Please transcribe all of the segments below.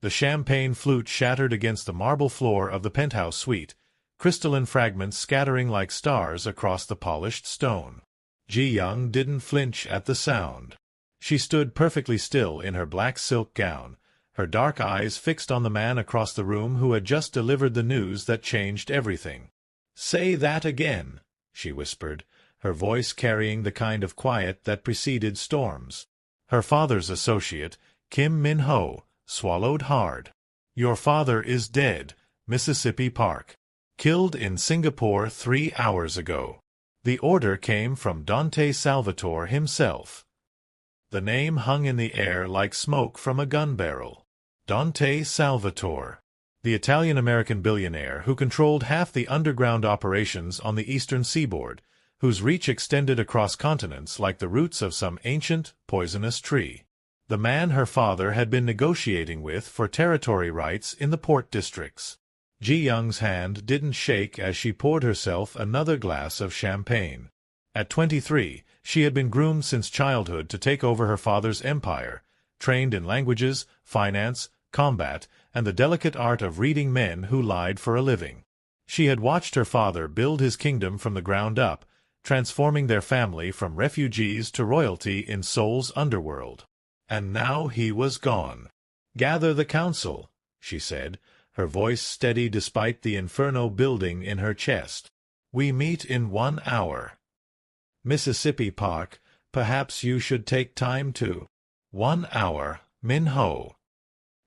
The champagne flute shattered against the marble floor of the penthouse suite, crystalline fragments scattering like stars across the polished stone. Ji-young didn't flinch at the sound. She stood perfectly still in her black silk gown, her dark eyes fixed on the man across the room who had just delivered the news that changed everything. "Say that again," she whispered, her voice carrying the kind of quiet that preceded storms. Her father's associate, Kim Min-ho, swallowed hard. "Your father is dead, Mississippi Park. Killed in Singapore 3 hours ago." The order came from Dante Salvatore himself. The name hung in the air like smoke from a gun barrel. Dante Salvatore, the Italian-American billionaire who controlled half the underground operations on the eastern seaboard, whose reach extended across continents like the roots of some ancient, poisonous tree. The man her father had been negotiating with for territory rights in the port districts. Ji-young's hand didn't shake as she poured herself another glass of champagne. At 23, she had been groomed since childhood to take over her father's empire, trained in languages, finance, combat, and the delicate art of reading men who lied for a living. She had watched her father build his kingdom from the ground up, transforming their family from refugees to royalty in Seoul's underworld. And now he was gone. "Gather the council," she said, her voice steady despite the inferno building in her chest. "We meet in 1 hour. Mississippi Park, perhaps you should take time to—" "1 hour, Min-ho."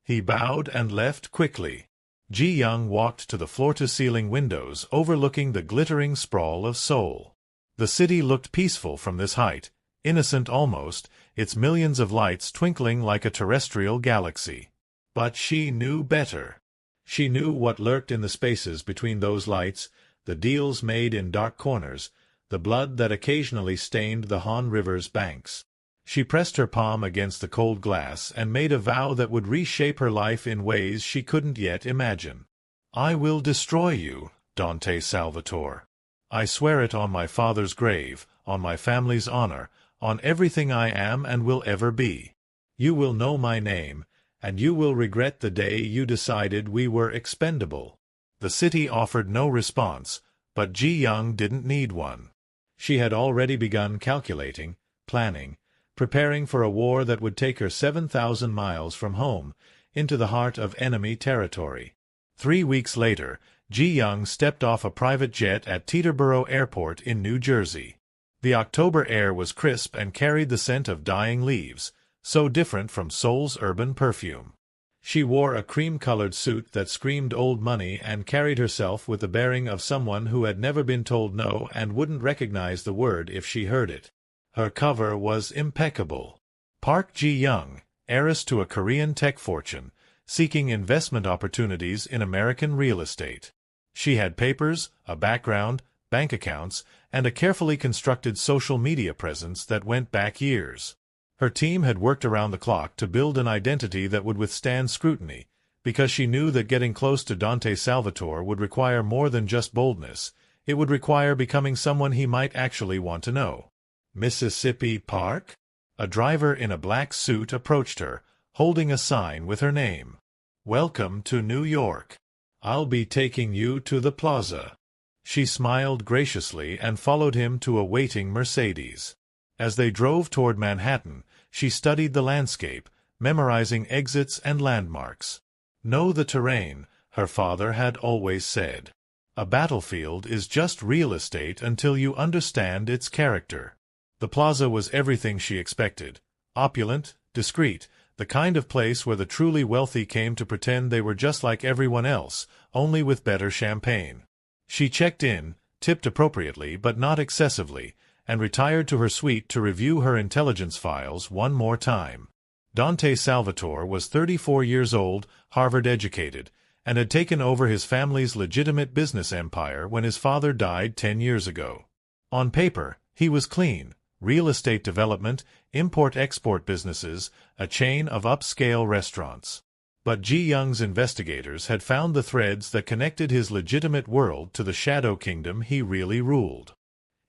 He bowed and left quickly. Ji-young walked to the floor-to-ceiling windows overlooking the glittering sprawl of Seoul. The city looked peaceful from this height, innocent almost, its millions of lights twinkling like a terrestrial galaxy. But she knew better. She knew what lurked in the spaces between those lights, the deals made in dark corners, the blood that occasionally stained the Han River's banks. She pressed her palm against the cold glass and made a vow that would reshape her life in ways she couldn't yet imagine. "I will destroy you, Dante Salvatore. I swear it on my father's grave, on my family's honor, on everything I am and will ever be. You will know my name, and you will regret the day you decided we were expendable." The city offered no response, but Ji-young didn't need one. She had already begun calculating, planning, preparing for a war that would take her 7,000 miles from home, into the heart of enemy territory. 3 weeks later, Ji-young stepped off a private jet at Teterboro Airport in New Jersey. The October air was crisp and carried the scent of dying leaves, so different from Seoul's urban perfume. She wore a cream-colored suit that screamed old money and carried herself with the bearing of someone who had never been told no and wouldn't recognize the word if she heard it. Her cover was impeccable. Park Ji-young, heiress to a Korean tech fortune, seeking investment opportunities in American real estate. She had papers, a background, bank accounts, and a carefully constructed social media presence that went back years. Her team had worked around the clock to build an identity that would withstand scrutiny, because she knew that getting close to Dante Salvatore would require more than just boldness. It would require becoming someone he might actually want to know. "Mississippi Park?" A driver in a black suit approached her, holding a sign with her name. "Welcome to New York. I'll be taking you to the plaza." She smiled graciously and followed him to a waiting Mercedes. As they drove toward Manhattan, she studied the landscape, memorizing exits and landmarks. "Know the terrain," her father had always said. "A battlefield is just real estate until you understand its character." The plaza was everything she expected. Opulent, discreet, the kind of place where the truly wealthy came to pretend they were just like everyone else, only with better champagne. She checked in, tipped appropriately but not excessively, and retired to her suite to review her intelligence files one more time. Dante Salvatore was 34 years old, Harvard-educated, and had taken over his family's legitimate business empire when his father died 10 years ago. On paper, he was clean: real estate development, import-export businesses, a chain of upscale restaurants. But Ji-young's investigators had found the threads that connected his legitimate world to the shadow kingdom he really ruled.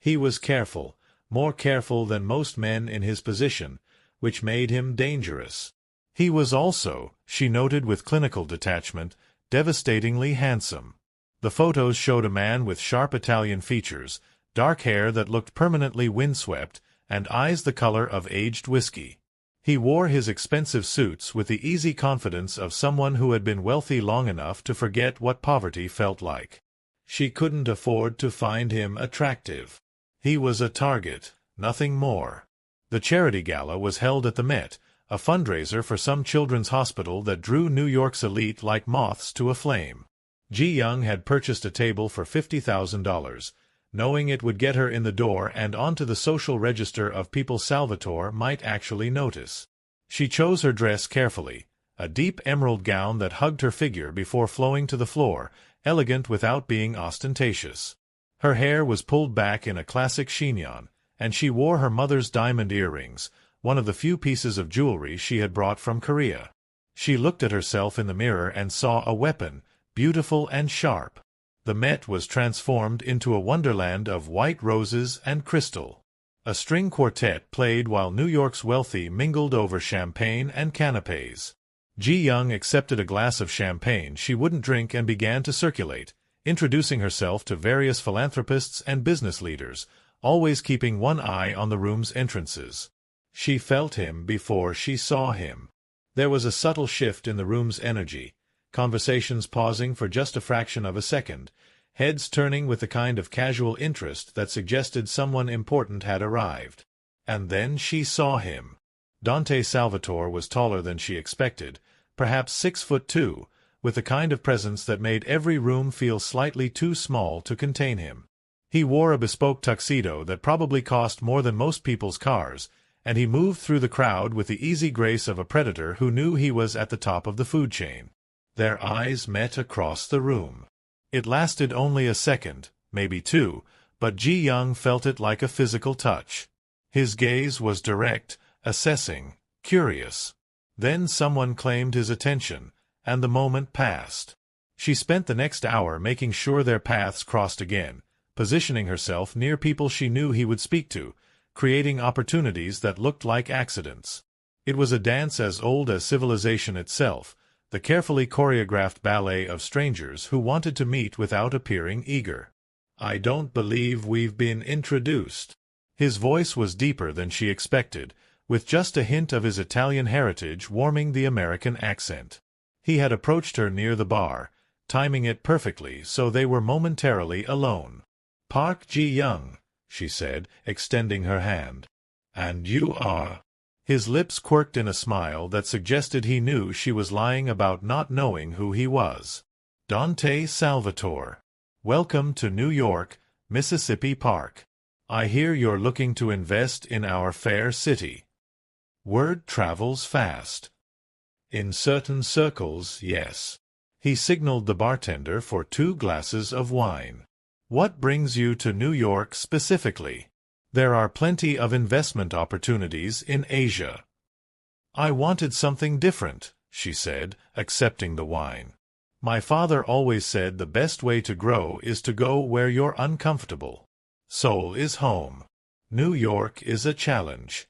He was careful, more careful than most men in his position, which made him dangerous. He was also, she noted with clinical detachment, devastatingly handsome. The photos showed a man with sharp Italian features, dark hair that looked permanently windswept, and eyes the color of aged whiskey. He wore his expensive suits with the easy confidence of someone who had been wealthy long enough to forget what poverty felt like. She couldn't afford to find him attractive. He was a target, nothing more. The charity gala was held at the Met, a fundraiser for some children's hospital that drew New York's elite like moths to a flame. Ji Young had purchased a table for $50,000, knowing it would get her in the door and onto the social register of people Salvatore might actually notice. She chose her dress carefully, a deep emerald gown that hugged her figure before flowing to the floor, elegant without being ostentatious. Her hair was pulled back in a classic chignon, and she wore her mother's diamond earrings, one of the few pieces of jewelry she had brought from Korea. She looked at herself in the mirror and saw a weapon, beautiful and sharp. The Met was transformed into a wonderland of white roses and crystal. A string quartet played while New York's wealthy mingled over champagne and canapes. Ji Young accepted a glass of champagne she wouldn't drink and began to circulate, introducing herself to various philanthropists and business leaders, always keeping one eye on the room's entrances. She felt him before she saw him. There was a subtle shift in the room's energy, conversations pausing for just a fraction of a second, heads turning with the kind of casual interest that suggested someone important had arrived. And then she saw him. Dante Salvatore was taller than she expected, perhaps 6'2", with the kind of presence that made every room feel slightly too small to contain him. He wore a bespoke tuxedo that probably cost more than most people's cars, and he moved through the crowd with the easy grace of a predator who knew he was at the top of the food chain. Their eyes met across the room. It lasted only a second, maybe two, but Ji Young felt it like a physical touch. His gaze was direct, assessing, curious. Then someone claimed his attention, and the moment passed. She spent the next hour making sure their paths crossed again, positioning herself near people she knew he would speak to, creating opportunities that looked like accidents. It was a dance as old as civilization itself, the carefully choreographed ballet of strangers who wanted to meet without appearing eager. "I don't believe we've been introduced." His voice was deeper than she expected, with just a hint of his Italian heritage warming the American accent. He had approached her near the bar, timing it perfectly so they were momentarily alone. "Park Ji-young," she said, extending her hand. "And you are—" His lips quirked in a smile that suggested he knew she was lying about not knowing who he was. "Dante Salvatore. Welcome to New York, Mississippi Park. I hear you're looking to invest in our fair city." Word travels fast. "In certain circles, yes." He signaled the bartender for 2 glasses of wine. "What brings you to New York specifically?" "There are plenty of investment opportunities in Asia." "I wanted something different," she said, accepting the wine. "My father always said the best way to grow is to go where you're uncomfortable. Seoul is home. New York is a challenge.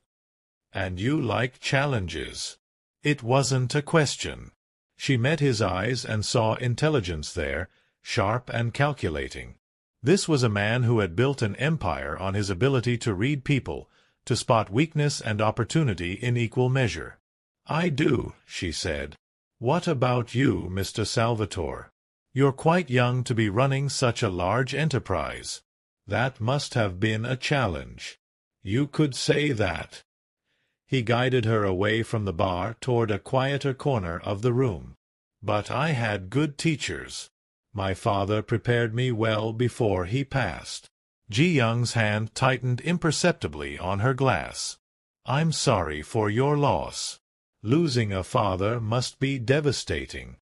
And you like challenges." It wasn't a question. She met his eyes and saw intelligence there, sharp and calculating. This was a man who had built an empire on his ability to read people, to spot weakness and opportunity in equal measure. "I do," she said. "What about you, Mr. Salvatore? You're quite young to be running such a large enterprise." "That must have been a challenge." "You could say that." He guided her away from the bar toward a quieter corner of the room. "But I had good teachers. My father prepared me well before he passed." Ji Young's hand tightened imperceptibly on her glass. "I'm sorry for your loss. Losing a father must be devastating."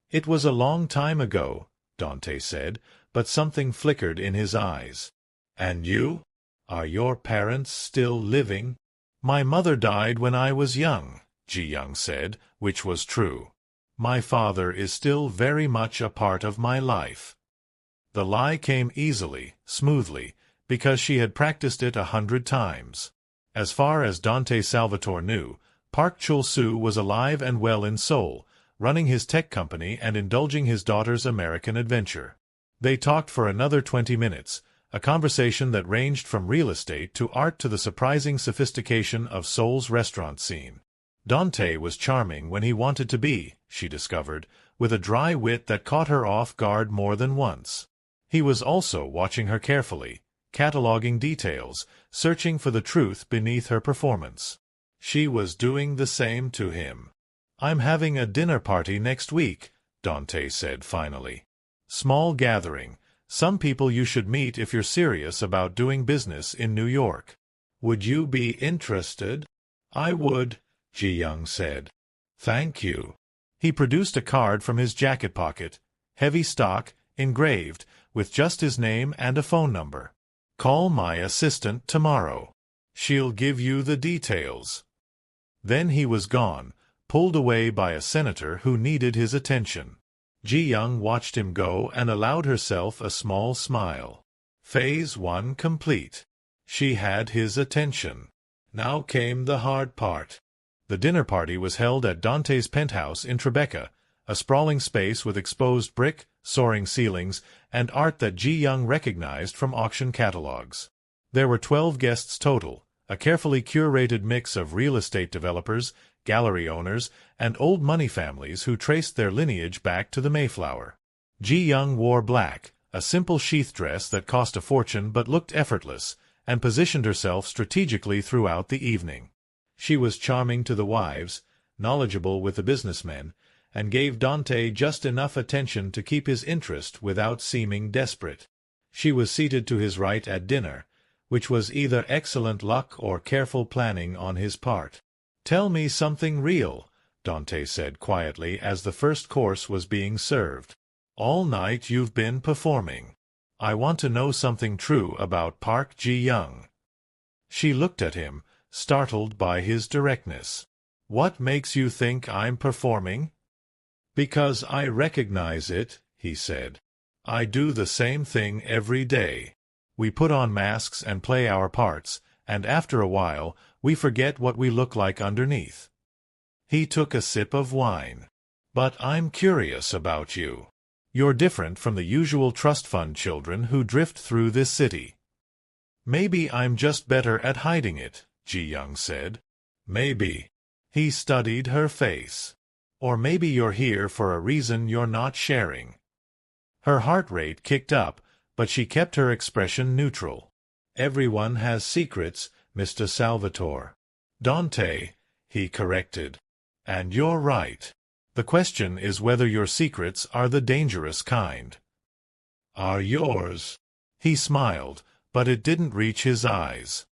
"It was a long time ago," Dante said, but something flickered in his eyes. "And you? Are your parents still living?" "My mother died when I was young," Ji Young said, which was true. "My father is still very much a part of my life." The lie came easily, smoothly, because she had practiced it 100 times. As far as Dante Salvatore knew, Park Chul-soo was alive and well in Seoul, running his tech company and indulging his daughter's American adventure. They talked for another 20 minutes, a conversation that ranged from real estate to art to the surprising sophistication of Seoul's restaurant scene. Dante was charming when he wanted to be, she discovered, with a dry wit that caught her off guard more than once. He was also watching her carefully, cataloging details, searching for the truth beneath her performance. She was doing the same to him. "I'm having a dinner party next week," Dante said finally. "Small gathering. Some people you should meet if you're serious about doing business in New York. Would you be interested?" "I would," Ji-young said. "Thank you." He produced a card from his jacket pocket, heavy stock, engraved, with just his name and a phone number. "Call my assistant tomorrow. She'll give you the details." Then he was gone, pulled away by a senator who needed his attention. Ji-young watched him go and allowed herself a small smile. Phase 1 complete. She had his attention. Now came the hard part. The dinner party was held at Dante's penthouse in Tribeca, a sprawling space with exposed brick, soaring ceilings, and art that Ji-young recognized from auction catalogs. There were 12 guests total, a carefully curated mix of real estate developers, gallery owners, and old money families who traced their lineage back to the Mayflower. Ji-young wore black, a simple sheath dress that cost a fortune but looked effortless, and positioned herself strategically throughout the evening. She was charming to the wives, knowledgeable with the businessmen, and gave Dante just enough attention to keep his interest without seeming desperate. She was seated to his right at dinner, which was either excellent luck or careful planning on his part. "Tell me something real," Dante said quietly as the first course was being served. "All night you've been performing. I want to know something true about Park Ji-young." She looked at him, startled by his directness. "What makes you think I'm performing?" "Because I recognize it," he said. "I do the same thing every day. We put on masks and play our parts, and after a while, we forget what we look like underneath." He took a sip of wine. "But I'm curious about you. You're different from the usual trust fund children who drift through this city." "Maybe I'm just better at hiding it," Ji-young said. "Maybe." He studied her face. "Or maybe you're here for a reason you're not sharing." Her heart rate kicked up, but she kept her expression neutral. "Everyone has secrets, Mr. Salvatore." "Dante," he corrected. "And you're right. The question is whether your secrets are the dangerous kind." "Are yours?" He smiled, but it didn't reach his eyes.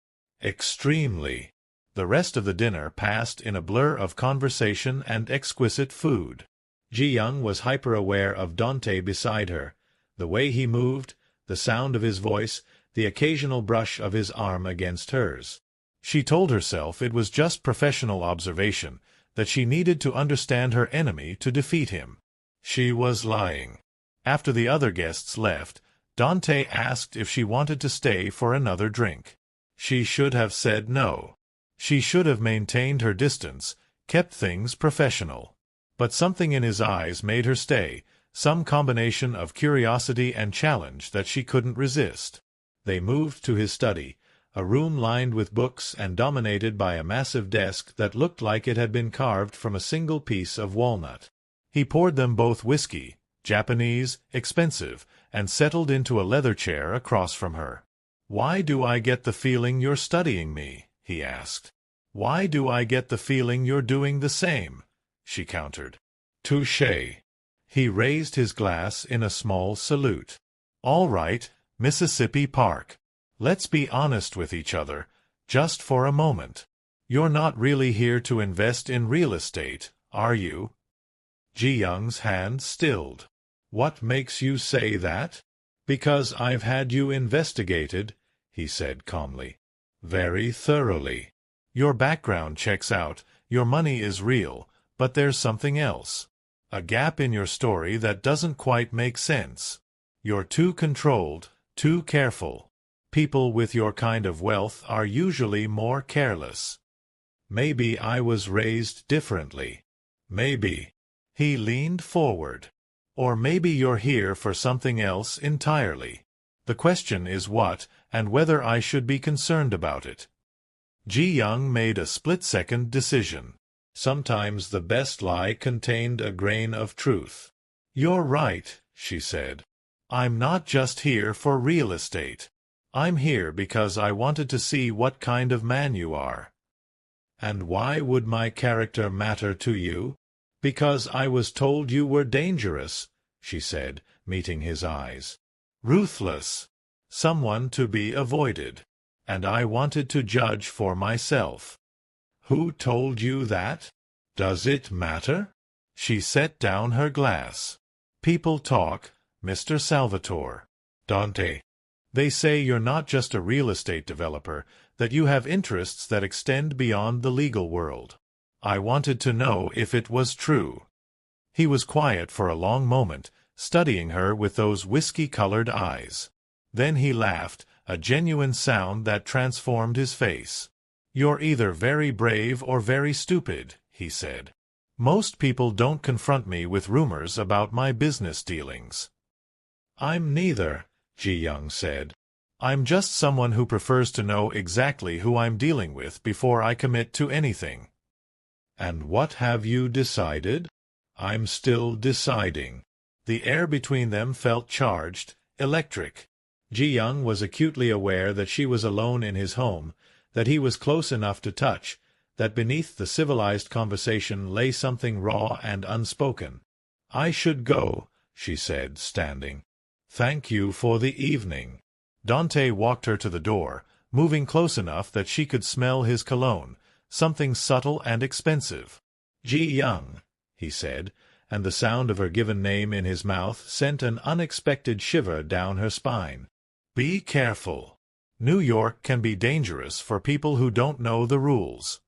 "Extremely." The rest of the dinner passed in a blur of conversation and exquisite food. Ji-young was hyper-aware of Dante beside her, the way he moved, the sound of his voice, the occasional brush of his arm against hers. She told herself it was just professional observation, that she needed to understand her enemy to defeat him. She was lying. After the other guests left, Dante asked if she wanted to stay for another drink. She should have said no. She should have maintained her distance, kept things professional. But something in his eyes made her stay, some combination of curiosity and challenge that she couldn't resist. They moved to his study, a room lined with books and dominated by a massive desk that looked like it had been carved from a single piece of walnut. He poured them both whiskey, Japanese, expensive, and settled into a leather chair across from her. "Why do I get the feeling you're studying me?" he asked. "Why do I get the feeling you're doing the same?" she countered. "Touché." He raised his glass in a small salute. "All right, Mississippi Park. Let's be honest with each other, just for a moment. You're not really here to invest in real estate, are you?" Ji-young's hand stilled. "What makes you say that?" "Because I've had you investigated," he said calmly. "Very thoroughly. Your background checks out, your money is real, but there's something else. A gap in your story that doesn't quite make sense. You're too controlled, too careful. People with your kind of wealth are usually more careless." Maybe I was raised differently. Maybe. He leaned forward. Or maybe you're here for something else entirely. The question is what, and whether I should be concerned about it. Ji-young made a split-second decision. Sometimes the best lie contained a grain of truth. You're right, she said. I'm not just here for real estate. I'm here because I wanted to see what kind of man you are. And why would my character matter to you? Because I was told you were dangerous, she said, meeting his eyes. Ruthless. Someone to be avoided. And I wanted to judge for myself. Who told you that? Does it matter? She set down her glass. People talk, Mr. Salvatore. Dante. They say you're not just a real estate developer, that you have interests that extend beyond the legal world. I wanted to know if it was true. He was quiet for a long moment, studying her with those whiskey-colored eyes. Then he laughed, a genuine sound that transformed his face. You're either very brave or very stupid, he said. Most people don't confront me with rumors about my business dealings. I'm neither, Ji-young said. I'm just someone who prefers to know exactly who I'm dealing with before I commit to anything. And what have you decided? I'm still deciding. The air between them felt charged, electric. Ji-young was acutely aware that she was alone in his home, that he was close enough to touch, that beneath the civilized conversation lay something raw and unspoken. I should go, she said, standing. Thank you for the evening. Dante walked her to the door, moving close enough that she could smell his cologne, something subtle and expensive. Ji-young, he said, and the sound of her given name in his mouth sent an unexpected shiver down her spine. Be careful. New York can be dangerous for people who don't know the rules.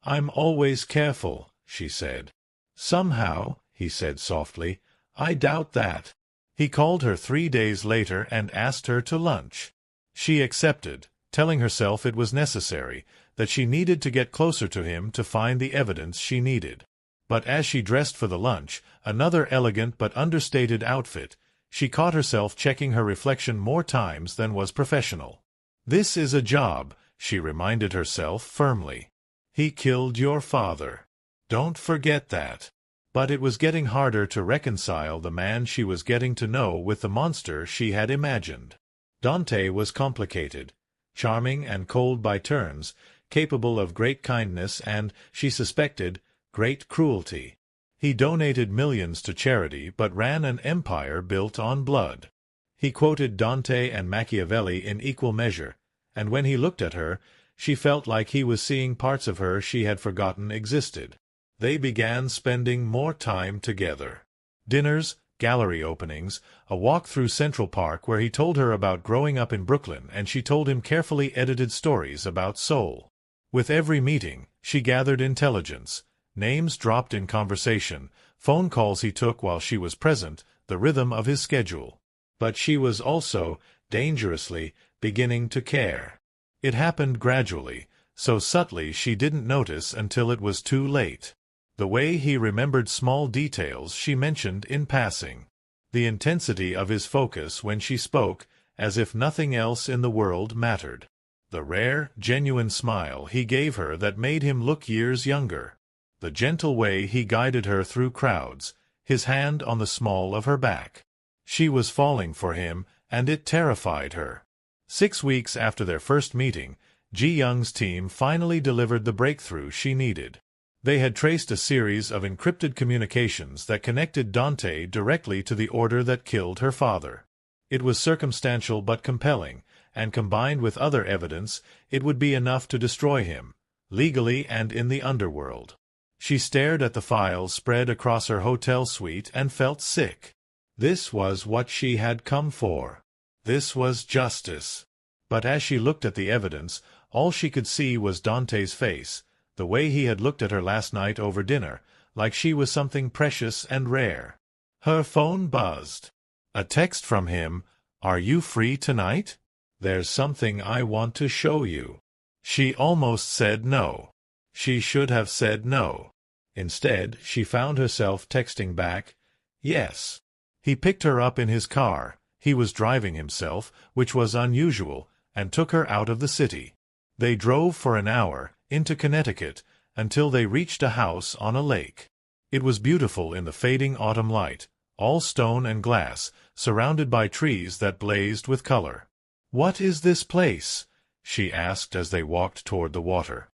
I'm always careful, she said. Somehow, he said softly, I doubt that. He called her 3 days later and asked her to lunch. She accepted, telling herself it was necessary, that she needed to get closer to him to find the evidence she needed. But as she dressed for the lunch, another elegant but understated outfit, she caught herself checking her reflection more times than was professional. This is a job, she reminded herself firmly. He killed your father. Don't forget that. But it was getting harder to reconcile the man she was getting to know with the monster she had imagined. Dante was complicated, charming and cold by turns, capable of great kindness and, she suspected, great cruelty. He donated millions to charity but ran an empire built on blood. He quoted Dante and Machiavelli in equal measure, and when he looked at her, she felt like he was seeing parts of her she had forgotten existed. They began spending more time together. Dinners, gallery openings, a walk through Central Park where he told her about growing up in Brooklyn and she told him carefully edited stories about soul. With every meeting, she gathered intelligence, names dropped in conversation, phone calls he took while she was present, the rhythm of his schedule. But she was also, dangerously, beginning to care. It happened gradually, so subtly she didn't notice until it was too late. The way he remembered small details she mentioned in passing. The intensity of his focus when she spoke, as if nothing else in the world mattered. The rare, genuine smile he gave her that made him look years younger. The gentle way he guided her through crowds, his hand on the small of her back. She was falling for him, and it terrified her. 6 weeks after their first meeting, Ji-young's team finally delivered the breakthrough she needed. They had traced a series of encrypted communications that connected Dante directly to the order that killed her father. It was circumstantial but compelling, and combined with other evidence, it would be enough to destroy him, legally and in the underworld. She stared at the files spread across her hotel suite and felt sick. This was what she had come for. This was justice. But as she looked at the evidence, all she could see was Dante's face, the way he had looked at her last night over dinner, like she was something precious and rare. Her phone buzzed. A text from him, "Are you free tonight? There's something I want to show you." She almost said no. She should have said no. Instead, she found herself texting back, "Yes." He picked her up in his car. He was driving himself, which was unusual, and took her out of the city. They drove for an hour, into Connecticut, until they reached a house on a lake. It was beautiful in the fading autumn light, all stone and glass, surrounded by trees that blazed with color. "What is this place?" she asked as they walked toward the water.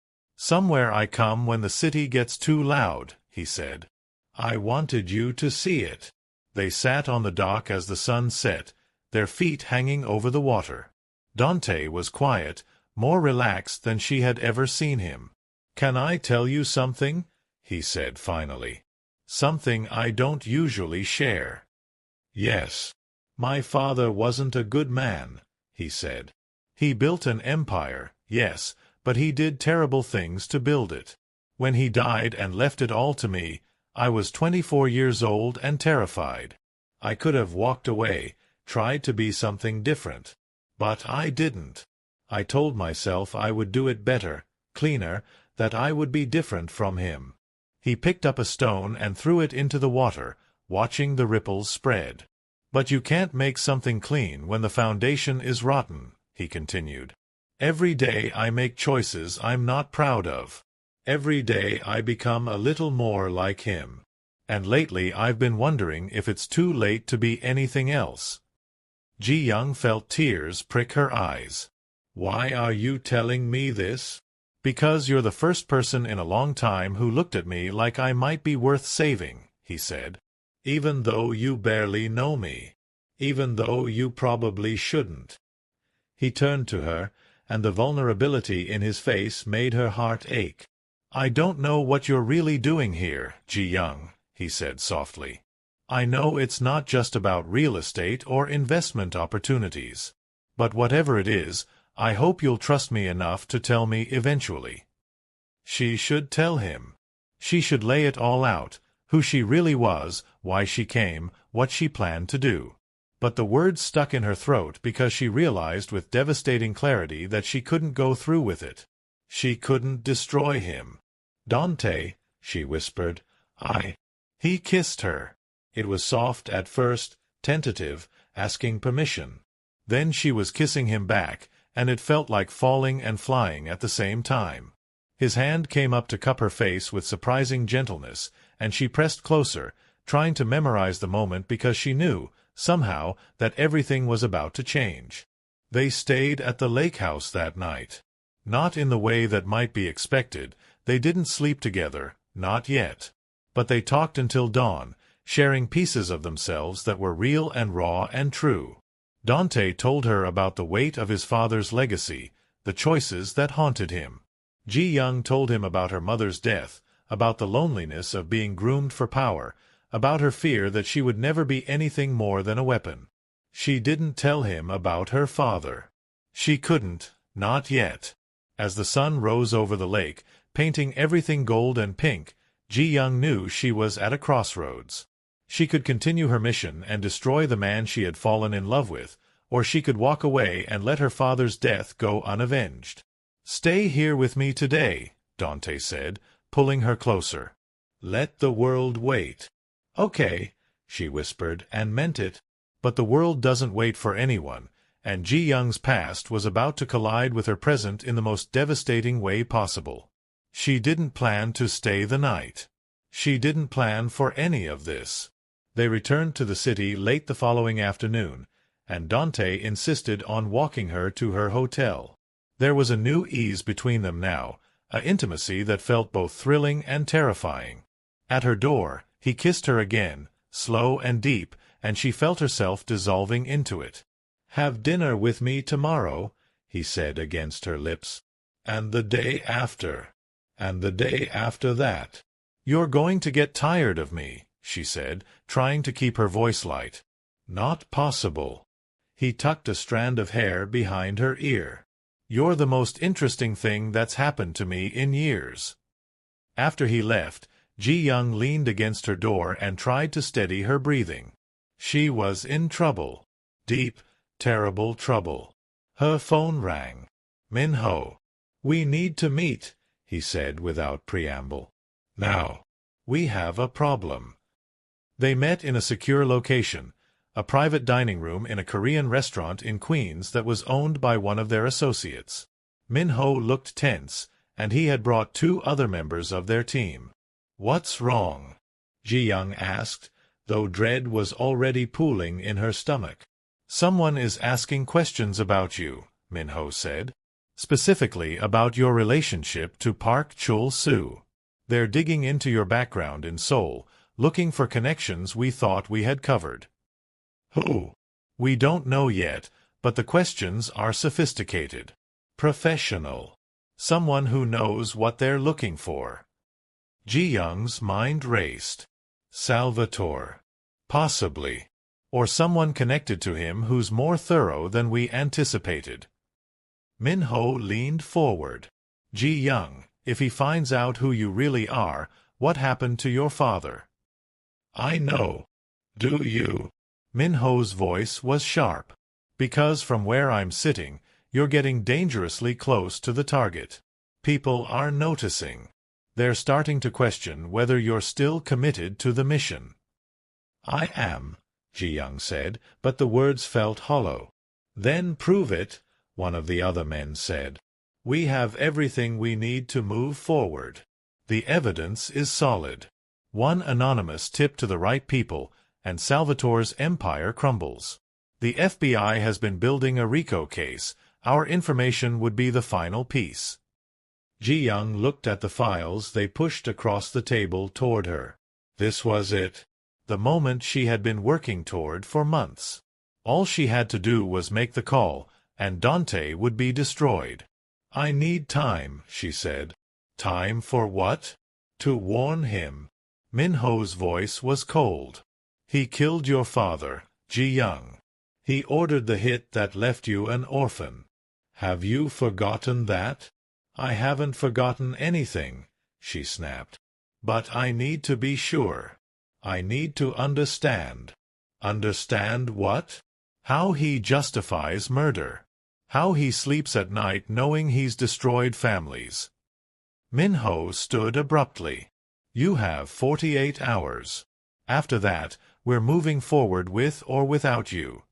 "Somewhere I come when the city gets too loud," he said. "I wanted you to see it." They sat on the dock as the sun set, their feet hanging over the water. Dante was quiet, more relaxed than she had ever seen him. "Can I tell you something?" he said finally. "Something I don't usually share." "Yes." "My father wasn't a good man," he said. "He built an empire, yes, but he did terrible things to build it. When he died and left it all to me, I was 24 years old and terrified. I could have walked away, tried to be something different. But I didn't. I told myself I would do it better, cleaner, that I would be different from him." He picked up a stone and threw it into the water, watching the ripples spread. "But you can't make something clean when the foundation is rotten," he continued. "Every day I make choices I'm not proud of. Every day I become a little more like him. And lately I've been wondering if it's too late to be anything else." Ji-young felt tears prick her eyes. "Why are you telling me this?" "Because you're the first person in a long time who looked at me like I might be worth saving," he said. "Even though you barely know me. Even though you probably shouldn't." He turned to her, and the vulnerability in his face made her heart ache. "I don't know what you're really doing here, Ji-young," he said softly. "I know it's not just about real estate or investment opportunities. But whatever it is, I hope you'll trust me enough to tell me eventually." She should tell him. She should lay it all out, who she really was, why she came, what she planned to do. But the words stuck in her throat because she realized with devastating clarity that she couldn't go through with it. She couldn't destroy him. "Dante," she whispered, He kissed her. It was soft at first, tentative, asking permission. Then she was kissing him back, and it felt like falling and flying at the same time. His hand came up to cup her face with surprising gentleness, and she pressed closer, trying to memorize the moment because she knew, somehow, that everything was about to change. They stayed at the lake house that night. Not in the way that might be expected. They didn't sleep together, not yet. But they talked until dawn, sharing pieces of themselves that were real and raw and true. Dante told her about the weight of his father's legacy, the choices that haunted him. Ji-young told him about her mother's death, about the loneliness of being groomed for power, about her fear that she would never be anything more than a weapon. She didn't tell him about her father. She couldn't, not yet. As the sun rose over the lake, painting everything gold and pink, Ji-young knew she was at a crossroads. She could continue her mission and destroy the man she had fallen in love with, or she could walk away and let her father's death go unavenged. "Stay here with me today," Dante said, pulling her closer. "Let the world wait." "Okay," she whispered, and meant it. But the world doesn't wait for anyone, and Ji-young's past was about to collide with her present in the most devastating way possible. She didn't plan to stay the night. She didn't plan for any of this. They returned to the city late the following afternoon, and Dante insisted on walking her to her hotel. There was a new ease between them now, an intimacy that felt both thrilling and terrifying. At her door, he kissed her again, slow and deep, and she felt herself dissolving into it. "Have dinner with me tomorrow," he said against her lips. "And the day after. And the day after that." "You're going to get tired of me," she said, trying to keep her voice light. "Not possible." He tucked a strand of hair behind her ear. "You're the most interesting thing that's happened to me in years." After he left, Ji-young leaned against her door and tried to steady her breathing. She was in trouble. Deep, terrible trouble. Her phone rang. "Min-ho." "We need to meet," he said without preamble. "Now, we have a problem." They met in a secure location, a private dining room in a Korean restaurant in Queens that was owned by one of their associates. Min-ho looked tense, and he had brought 2 other members of their team. "What's wrong?" Ji-young asked, though dread was already pooling in her stomach. "Someone is asking questions about you," Min-ho said. "Specifically about your relationship to Park Chul-soo. They're digging into your background in Seoul, looking for connections we thought we had covered." "Who?" "We don't know yet, but the questions are sophisticated. Professional. Someone who knows what they're looking for." Ji-young's mind raced. Salvatore. Possibly. Or someone connected to him who's more thorough than we anticipated. Min-ho leaned forward. "Ji-young, if he finds out who you really are, what happened to your father?" "I know. Do you?" Min-ho's voice was sharp. "Because from where I'm sitting, you're getting dangerously close to the target. People are noticing. They're starting to question whether you're still committed to the mission." "I am," Ji-young said, but the words felt hollow. "Then prove it," one of the other men said. "We have everything we need to move forward. The evidence is solid. One anonymous tip to the right people, and Salvatore's empire crumbles. The FBI has been building a RICO case. Our information would be the final piece." Ji-young looked at the files they pushed across the table toward her. This was it. The moment she had been working toward for months. All she had to do was make the call, and Dante would be destroyed. "I need time," she said. "Time for what?" "To warn him." Min-ho's voice was cold. "He killed your father, Ji-young. He ordered the hit that left you an orphan. Have you forgotten that?" "I haven't forgotten anything," she snapped. "But I need to be sure. I need to understand." "Understand what?" "How he justifies murder. How he sleeps at night knowing he's destroyed families." Min-ho stood abruptly. "You have 48 hours. After that, we're moving forward with or without you."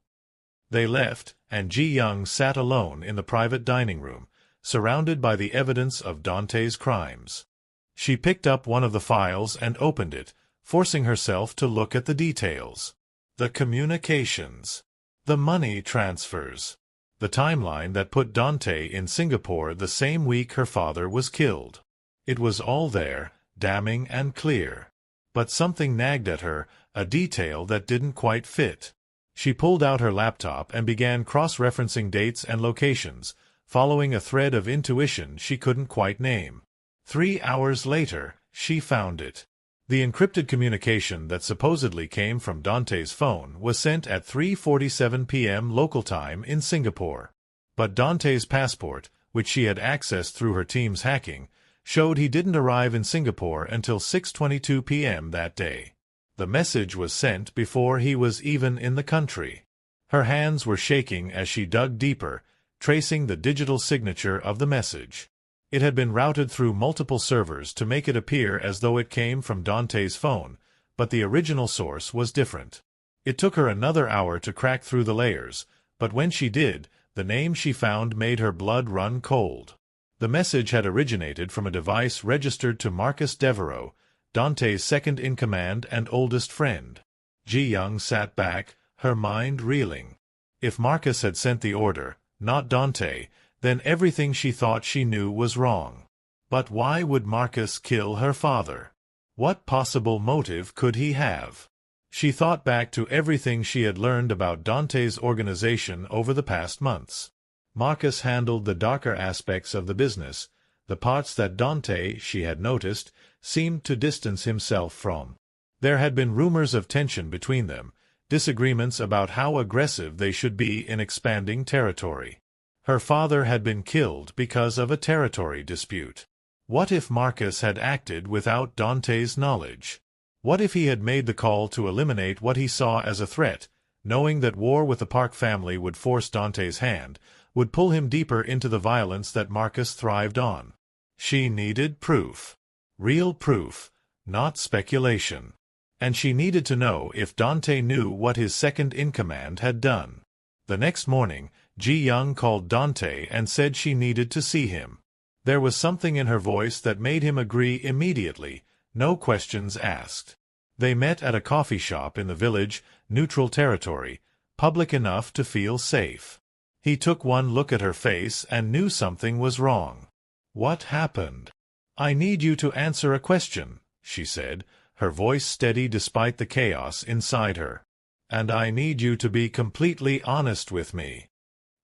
They left, and Ji-young sat alone in the private dining room, surrounded by the evidence of Dante's crimes. She picked up one of the files and opened it, forcing herself to look at the details. The communications. The money transfers. The timeline that put Dante in Singapore the same week her father was killed. It was all there, damning and clear. But something nagged at her, a detail that didn't quite fit. She pulled out her laptop and began cross-referencing dates and locations, following a thread of intuition she couldn't quite name. 3 hours later, she found it. The encrypted communication that supposedly came from Dante's phone was sent at 3:47 p.m. local time in Singapore. But Dante's passport, which she had accessed through her team's hacking, showed he didn't arrive in Singapore until 6:22 p.m. that day. The message was sent before he was even in the country. Her hands were shaking as she dug deeper, tracing the digital signature of the message. It had been routed through multiple servers to make it appear as though it came from Dante's phone, but the original source was different. It took her another hour to crack through the layers, but when she did, the name she found made her blood run cold. The message had originated from a device registered to Marcus Devereaux, Dante's second-in-command and oldest friend. Ji-young sat back, her mind reeling. If Marcus had sent the order, not Dante, then everything she thought she knew was wrong. But why would Marcus kill her father? What possible motive could he have? She thought back to everything she had learned about Dante's organization over the past months. Marcus handled the darker aspects of the business, the parts that Dante, she had noticed, seemed to distance himself from. There had been rumors of tension between them, disagreements about how aggressive they should be in expanding territory. Her father had been killed because of a territory dispute. What if Marcus had acted without Dante's knowledge? What if he had made the call to eliminate what he saw as a threat, knowing that war with the Park family would force Dante's hand, would pull him deeper into the violence that Marcus thrived on? She needed proof. Real proof, not speculation. And she needed to know if Dante knew what his second-in-command had done. The next morning, Ji-young called Dante and said she needed to see him. There was something in her voice that made him agree immediately, no questions asked. They met at a coffee shop in the village, neutral territory, public enough to feel safe. He took one look at her face and knew something was wrong. "What happened?" "I need you to answer a question," she said, her voice steady despite the chaos inside her. "And I need you to be completely honest with me."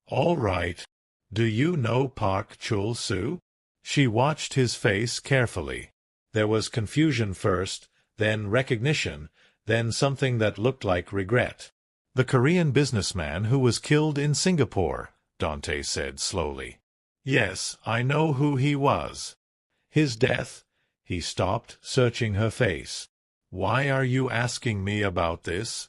"All right. Do you know Park Chul-soo?" She watched his face carefully. There was confusion first, then recognition, then something that looked like regret. "The Korean businessman who was killed in Singapore," Dante said slowly. "Yes, I know who he was." "His death?" He stopped, searching her face. "Why are you asking me about this?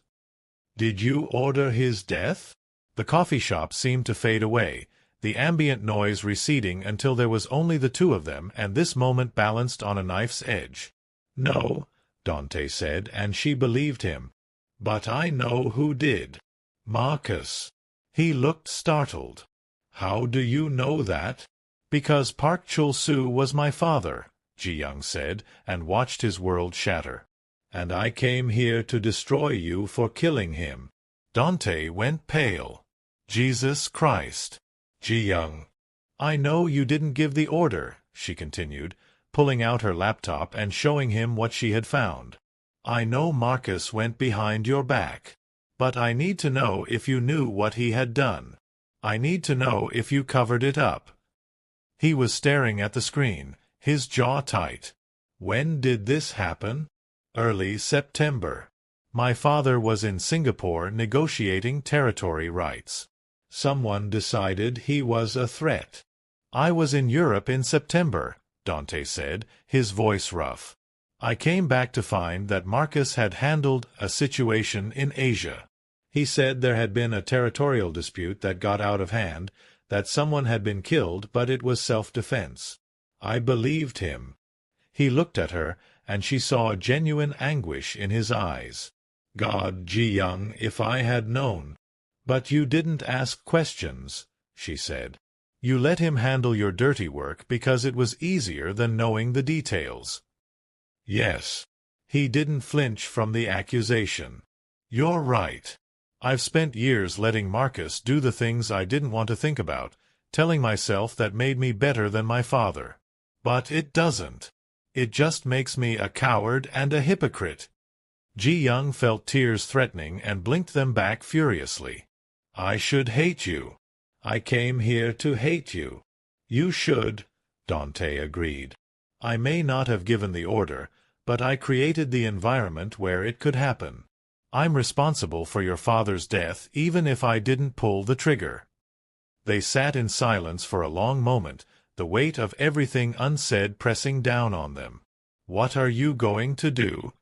Did you order his death?" The coffee shop seemed to fade away, the ambient noise receding until there was only the two of them, and this moment balanced on a knife's edge. "No," Dante said, and she believed him. "But I know who did. Marcus." He looked startled. "How do you know that?" "Because Park Chul-soo was my father," Ji-young said, and watched his world shatter. "And I came here to destroy you for killing him." Dante went pale. "Jesus Christ." "Ji-young." "I know you didn't give the order," she continued, pulling out her laptop and showing him what she had found. "I know Marcus went behind your back. But I need to know if you knew what he had done. I need to know if you covered it up." He was staring at the screen, his jaw tight. "When did this happen?" "Early September. My father was in Singapore negotiating territory rights. Someone decided he was a threat." "I was in Europe in September," Dante said, his voice rough. "I came back to find that Marcus had handled a situation in Asia. He said there had been a territorial dispute that got out of hand, that someone had been killed, but it was self-defense. I believed him." He looked at her, and she saw genuine anguish in his eyes. "God, Ji-young, if I had known." "But you didn't ask questions," she said. "You let him handle your dirty work because it was easier than knowing the details." "Yes." He didn't flinch from the accusation. "You're right. I've spent years letting Marcus do the things I didn't want to think about, telling myself that made me better than my father. But it doesn't. It just makes me a coward and a hypocrite." Ji-young felt tears threatening and blinked them back furiously. "I should hate you. I came here to hate you." "You should," Dante agreed. "I may not have given the order, but I created the environment where it could happen. I'm responsible for your father's death even if I didn't pull the trigger." They sat in silence for a long moment, the weight of everything unsaid pressing down on them. "What are you going to do?"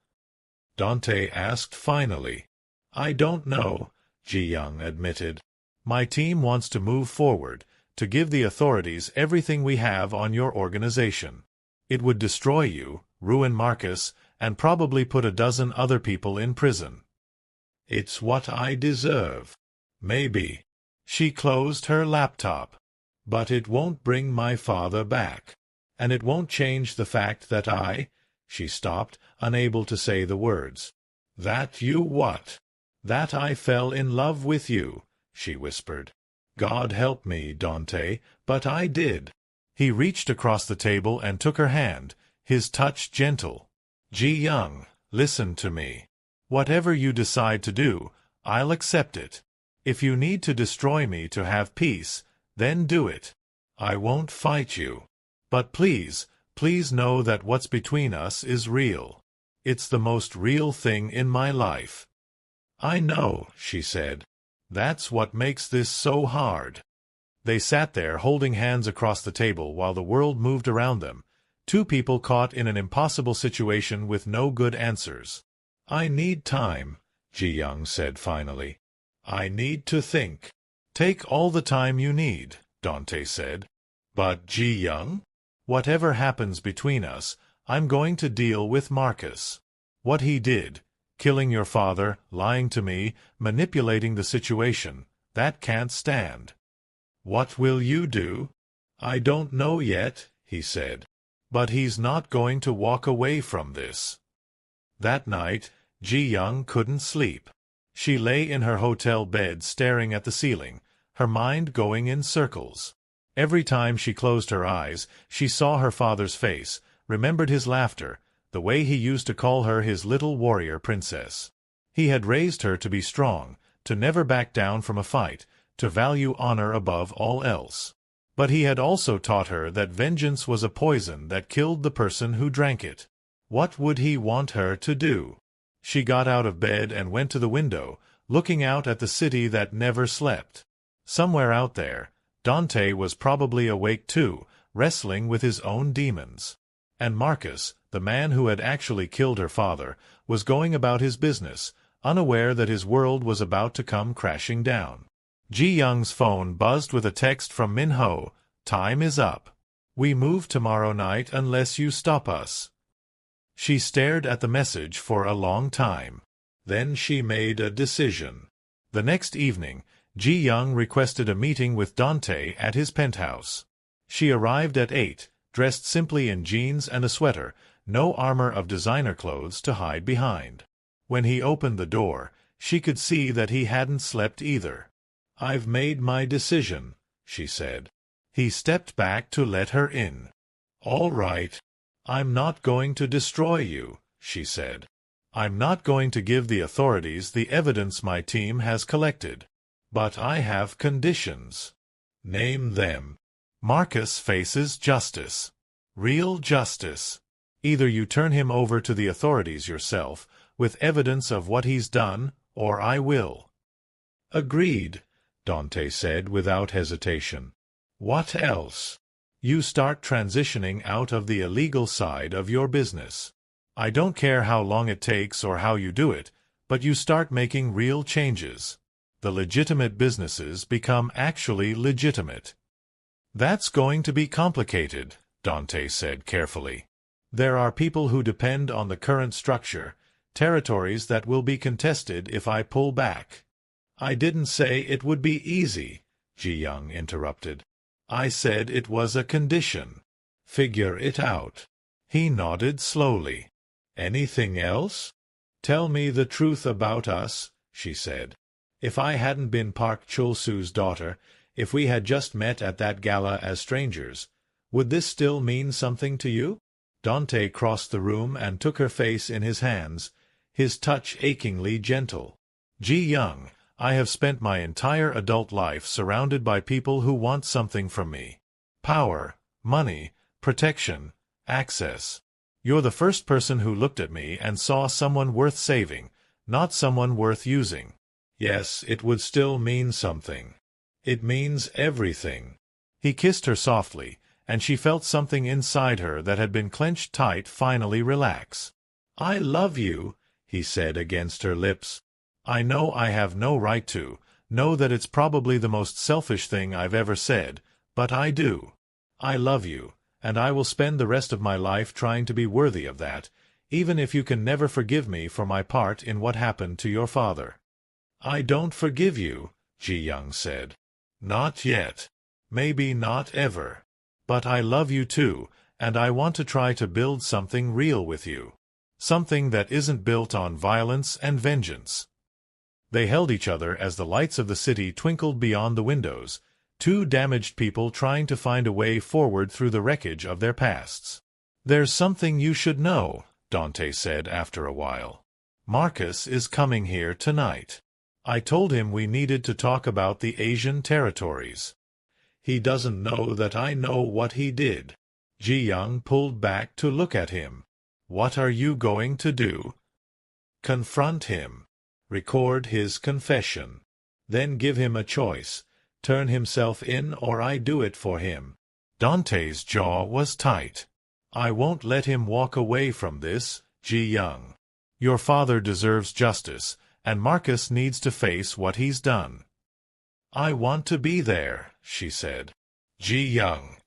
Dante asked finally. "I don't know," Ji-young admitted. "My team wants to move forward, to give the authorities everything we have on your organization. It would destroy you, ruin Marcus, and probably put a dozen other people in prison." "It's what I deserve." "Maybe." She closed her laptop. "But it won't bring my father back. And it won't change the fact that She stopped, unable to say the words. "That you what?" "That I fell in love with you," she whispered. "God help me, Dante, but I did." He reached across the table and took her hand, his touch gentle. "Ji-young, listen to me. Whatever you decide to do, I'll accept it. If you need to destroy me to have peace, then do it. I won't fight you. But please, please know that what's between us is real. It's the most real thing in my life." "I know," she said. "That's what makes this so hard." They sat there holding hands across the table while the world moved around them, two people caught in an impossible situation with no good answers. "I need time," Ji-young said finally. "I need to think." "Take all the time you need," Dante said. "But Ji-young?" Whatever happens between us, I'm going to deal with Marcus. What he did, killing your father, lying to me, manipulating the situation, that can't stand. What will you do? I don't know yet, he said. But he's not going to walk away from this. That night, Ji-young couldn't sleep. She lay in her hotel bed staring at the ceiling, her mind going in circles. Every time she closed her eyes, she saw her father's face, remembered his laughter, the way he used to call her his little warrior princess. He had raised her to be strong, to never back down from a fight, to value honor above all else. But he had also taught her that vengeance was a poison that killed the person who drank it. What would he want her to do? She got out of bed and went to the window, looking out at the city that never slept. Somewhere out there, Dante was probably awake too, wrestling with his own demons. And Marcus, the man who had actually killed her father, was going about his business, unaware that his world was about to come crashing down. Ji-young's phone buzzed with a text from Min-ho. Time is up. We move tomorrow night unless you stop us. She stared at the message for a long time. Then she made a decision. The next evening, Ji-young requested a meeting with Dante at his penthouse. She arrived at 8, dressed simply in jeans and a sweater, no armor of designer clothes to hide behind. When he opened the door, she could see that he hadn't slept either. I've made my decision, she said. He stepped back to let her in. All right. I'm not going to destroy you, she said. I'm not going to give the authorities the evidence my team has collected. But I have conditions. Name them. Marcus faces justice. Real justice. Either you turn him over to the authorities yourself, with evidence of what he's done, or I will. Agreed, Dante said without hesitation. What else? You start transitioning out of the illegal side of your business. I don't care how long it takes or how you do it, but you start making real changes. The legitimate businesses become actually legitimate. That's going to be complicated, Dante said carefully. There are people who depend on the current structure, territories that will be contested if I pull back. I didn't say it would be easy, Ji-young interrupted. I said it was a condition. Figure it out. He nodded slowly. Anything else? Tell me the truth about us, she said. If I hadn't been Park Chul-soo's daughter, if we had just met at that gala as strangers, would this still mean something to you? Dante crossed the room and took her face in his hands, his touch achingly gentle. Ji-young, I have spent my entire adult life surrounded by people who want something from me. Power, money, protection, access. You're the first person who looked at me and saw someone worth saving, not someone worth using. Yes, it would still mean something. It means everything. He kissed her softly, and she felt something inside her that had been clenched tight finally relax. I love you, he said against her lips. I know I have no right to, know that it's probably the most selfish thing I've ever said, but I do. I love you, and I will spend the rest of my life trying to be worthy of that, even if you can never forgive me for my part in what happened to your father. I don't forgive you, Ji-young said. Not yet. Maybe not ever. But I love you too, and I want to try to build something real with you. Something that isn't built on violence and vengeance. They held each other as the lights of the city twinkled beyond the windows, two damaged people trying to find a way forward through the wreckage of their pasts. There's something you should know, Dante said after a while. Marcus is coming here tonight. I told him we needed to talk about the Asian territories. He doesn't know that I know what he did. Ji-young pulled back to look at him. What are you going to do? Confront him. Record his confession. Then give him a choice. Turn himself in or I do it for him. Dante's jaw was tight. I won't let him walk away from this, Ji-young. Your father deserves justice, and Marcus needs to face what he's done. I want to be there, she said. Ji-young.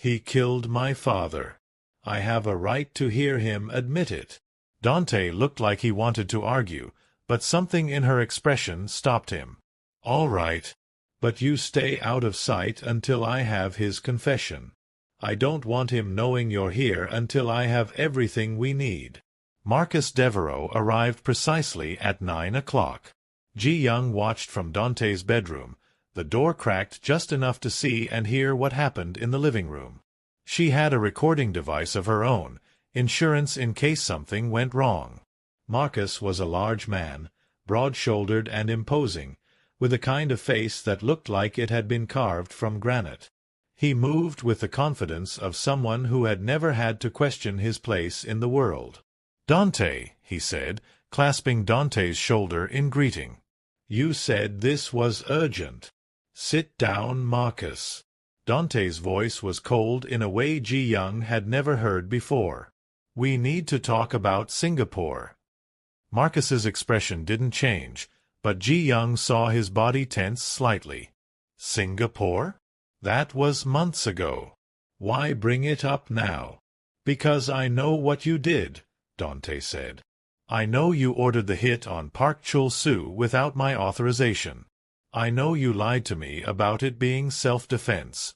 He killed my father. I have a right to hear him admit it. Dante looked like he wanted to argue, but something in her expression stopped him. All right. But you stay out of sight until I have his confession. I don't want him knowing you're here until I have everything we need. Marcus Devereaux arrived precisely at 9 o'clock. Ji-young watched from Dante's bedroom. The door cracked just enough to see and hear what happened in the living room. She had a recording device of her own, insurance in case something went wrong. Marcus was a large man, broad-shouldered and imposing, with a kind of face that looked like it had been carved from granite. He moved with the confidence of someone who had never had to question his place in the world. "Dante," he said, clasping Dante's shoulder in greeting. "You said this was urgent. Sit down, Marcus." Dante's voice was cold in a way Ji-young had never heard before. "We need to talk about Singapore." Marcus's expression didn't change, but Ji-young saw his body tense slightly. "Singapore? That was months ago. Why bring it up now?" "Because I know what you did," Dante said. "I know you ordered the hit on Park Chul-soo without my authorization. I know you lied to me about it being self-defense."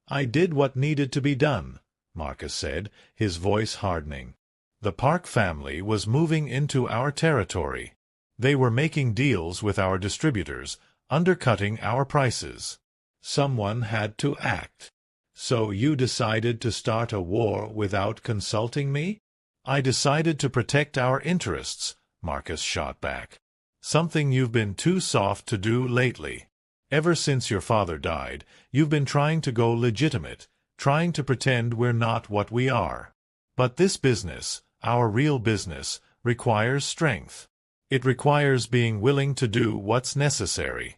"I did what needed to be done," Marcus said, his voice hardening. "The Park family was moving into our territory. They were making deals with our distributors, undercutting our prices. Someone had to act. So you decided to start a war without consulting me?" "I decided to protect our interests," Marcus shot back. "Something you've been too soft to do lately. Ever since your father died, you've been trying to go legitimate, trying to pretend we're not what we are. But this business, our real business, requires strength. It requires being willing to do what's necessary."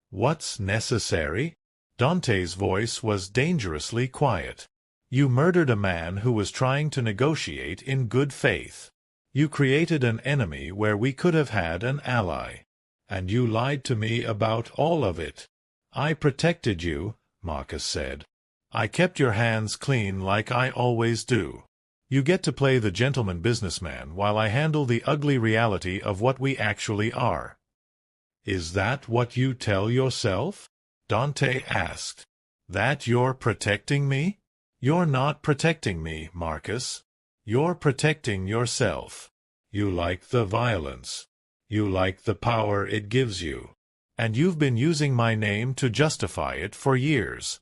"What's necessary?" Dante's voice was dangerously quiet. "You murdered a man who was trying to negotiate in good faith. You created an enemy where we could have had an ally. And you lied to me about all of it." "I protected you," Marcus said. "I kept your hands clean like I always do. You get to play the gentleman businessman while I handle the ugly reality of what we actually are." "Is that what you tell yourself?" Dante asked. "That you're protecting me?" "You're not protecting me, Marcus. You're protecting yourself. You like the violence. You like the power it gives you. And you've been using my name to justify it for years."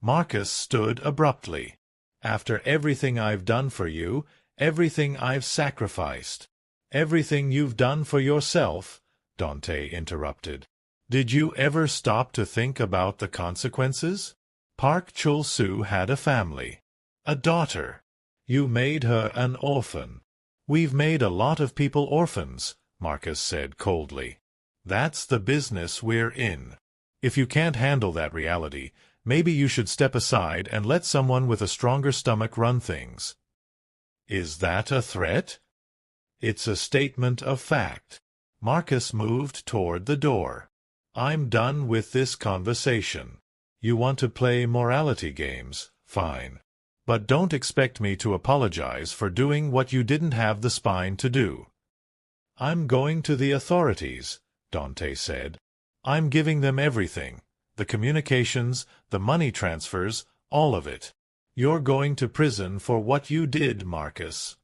Marcus stood abruptly. "After everything I've done for you, everything I've sacrificed, everything you've done for yourself," Dante interrupted. "Did you ever stop to think about the consequences? Park Chul-soo had a family, a daughter. You made her an orphan." "We've made a lot of people orphans," Marcus said coldly. "That's the business we're in. If you can't handle that reality, maybe you should step aside and let someone with a stronger stomach run things." "Is that a threat?" "It's a statement of fact." Marcus moved toward the door. "I'm done with this conversation. You want to play morality games? Fine. But don't expect me to apologize for doing what you didn't have the spine to do." "I'm going to the authorities," Dante said. "I'm giving them everything. The communications, the money transfers, all of it. You're going to prison for what you did, Marcus."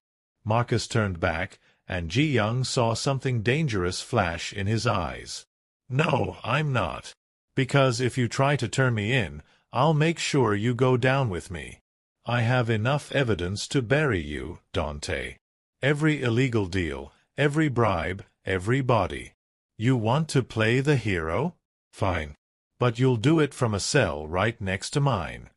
Marcus turned back, and Ji-young saw something dangerous flash in his eyes. "No, I'm not. Because if you try to turn me in, I'll make sure you go down with me. I have enough evidence to bury you, Dante. Every illegal deal, every bribe, every body. You want to play the hero? Fine. But you'll do it from a cell right next to mine."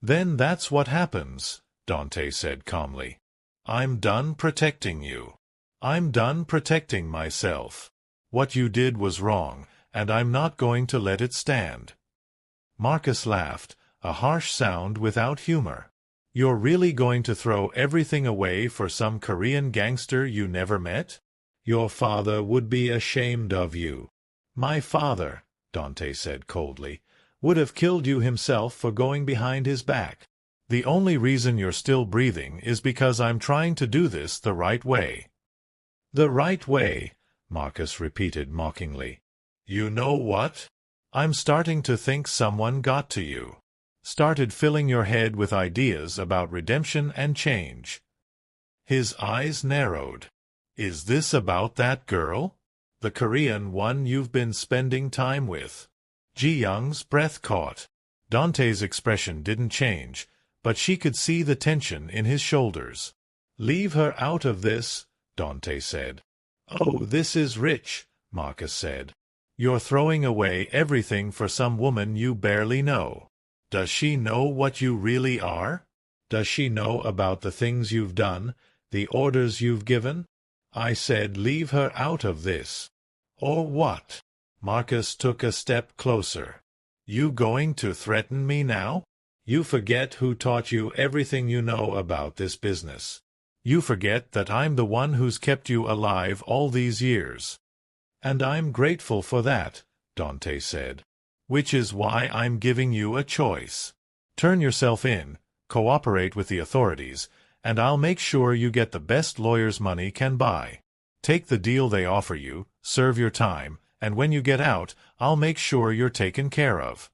"Then that's what happens," Dante said calmly. "I'm done protecting you. I'm done protecting myself. What you did was wrong, and I'm not going to let it stand." Marcus laughed, a harsh sound without humor. "You're really going to throw everything away for some Korean gangster you never met? Your father would be ashamed of you." "My father," Dante said coldly, would have killed you himself for going behind his back. The only reason you're still breathing is because I'm trying to do this the right way." "The right way," Marcus repeated mockingly. "You know what? I'm starting to think someone got to you. Started filling your head with ideas about redemption and change." His eyes narrowed. "Is this about that girl? The Korean one you've been spending time with?" Ji-young's breath caught. Dante's expression didn't change, but she could see the tension in his shoulders. "Leave her out of this," Dante said. "Oh, this is rich," Marcus said. "You're throwing away everything for some woman you barely know. Does she know what you really are? Does she know about the things you've done, the orders you've given? I said leave her out of this." "Or what?" Marcus took a step closer. "You going to threaten me now? You forget who taught you everything you know about this business. You forget that I'm the one who's kept you alive all these years." "And I'm grateful for that," Dante said. "Which is why I'm giving you a choice. Turn yourself in, cooperate with the authorities, and I'll make sure you get the best lawyer's money can buy. Take the deal they offer you, serve your time, and when you get out, I'll make sure you're taken care of."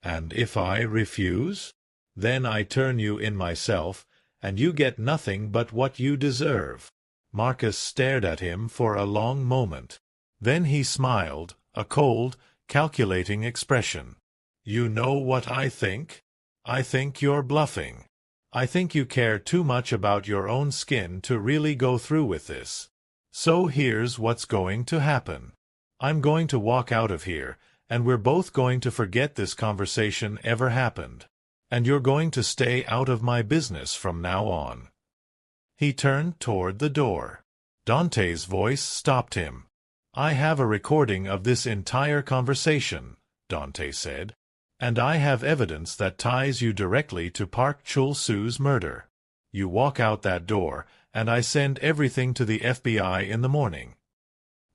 "And if I refuse? Then I turn you in myself, and you get nothing but what you deserve." Marcus stared at him for a long moment. Then he smiled, a cold, calculating expression. "You know what I think? I think you're bluffing. I think you care too much about your own skin to really go through with this. So here's what's going to happen. I'm going to walk out of here, and we're both going to forget this conversation ever happened. And you're going to stay out of my business from now on." He turned toward the door. Dante's voice stopped him. "I have a recording of this entire conversation," Dante said. "And I have evidence that ties you directly to Park Chul-soo's murder. You walk out that door, and I send everything to the FBI in the morning."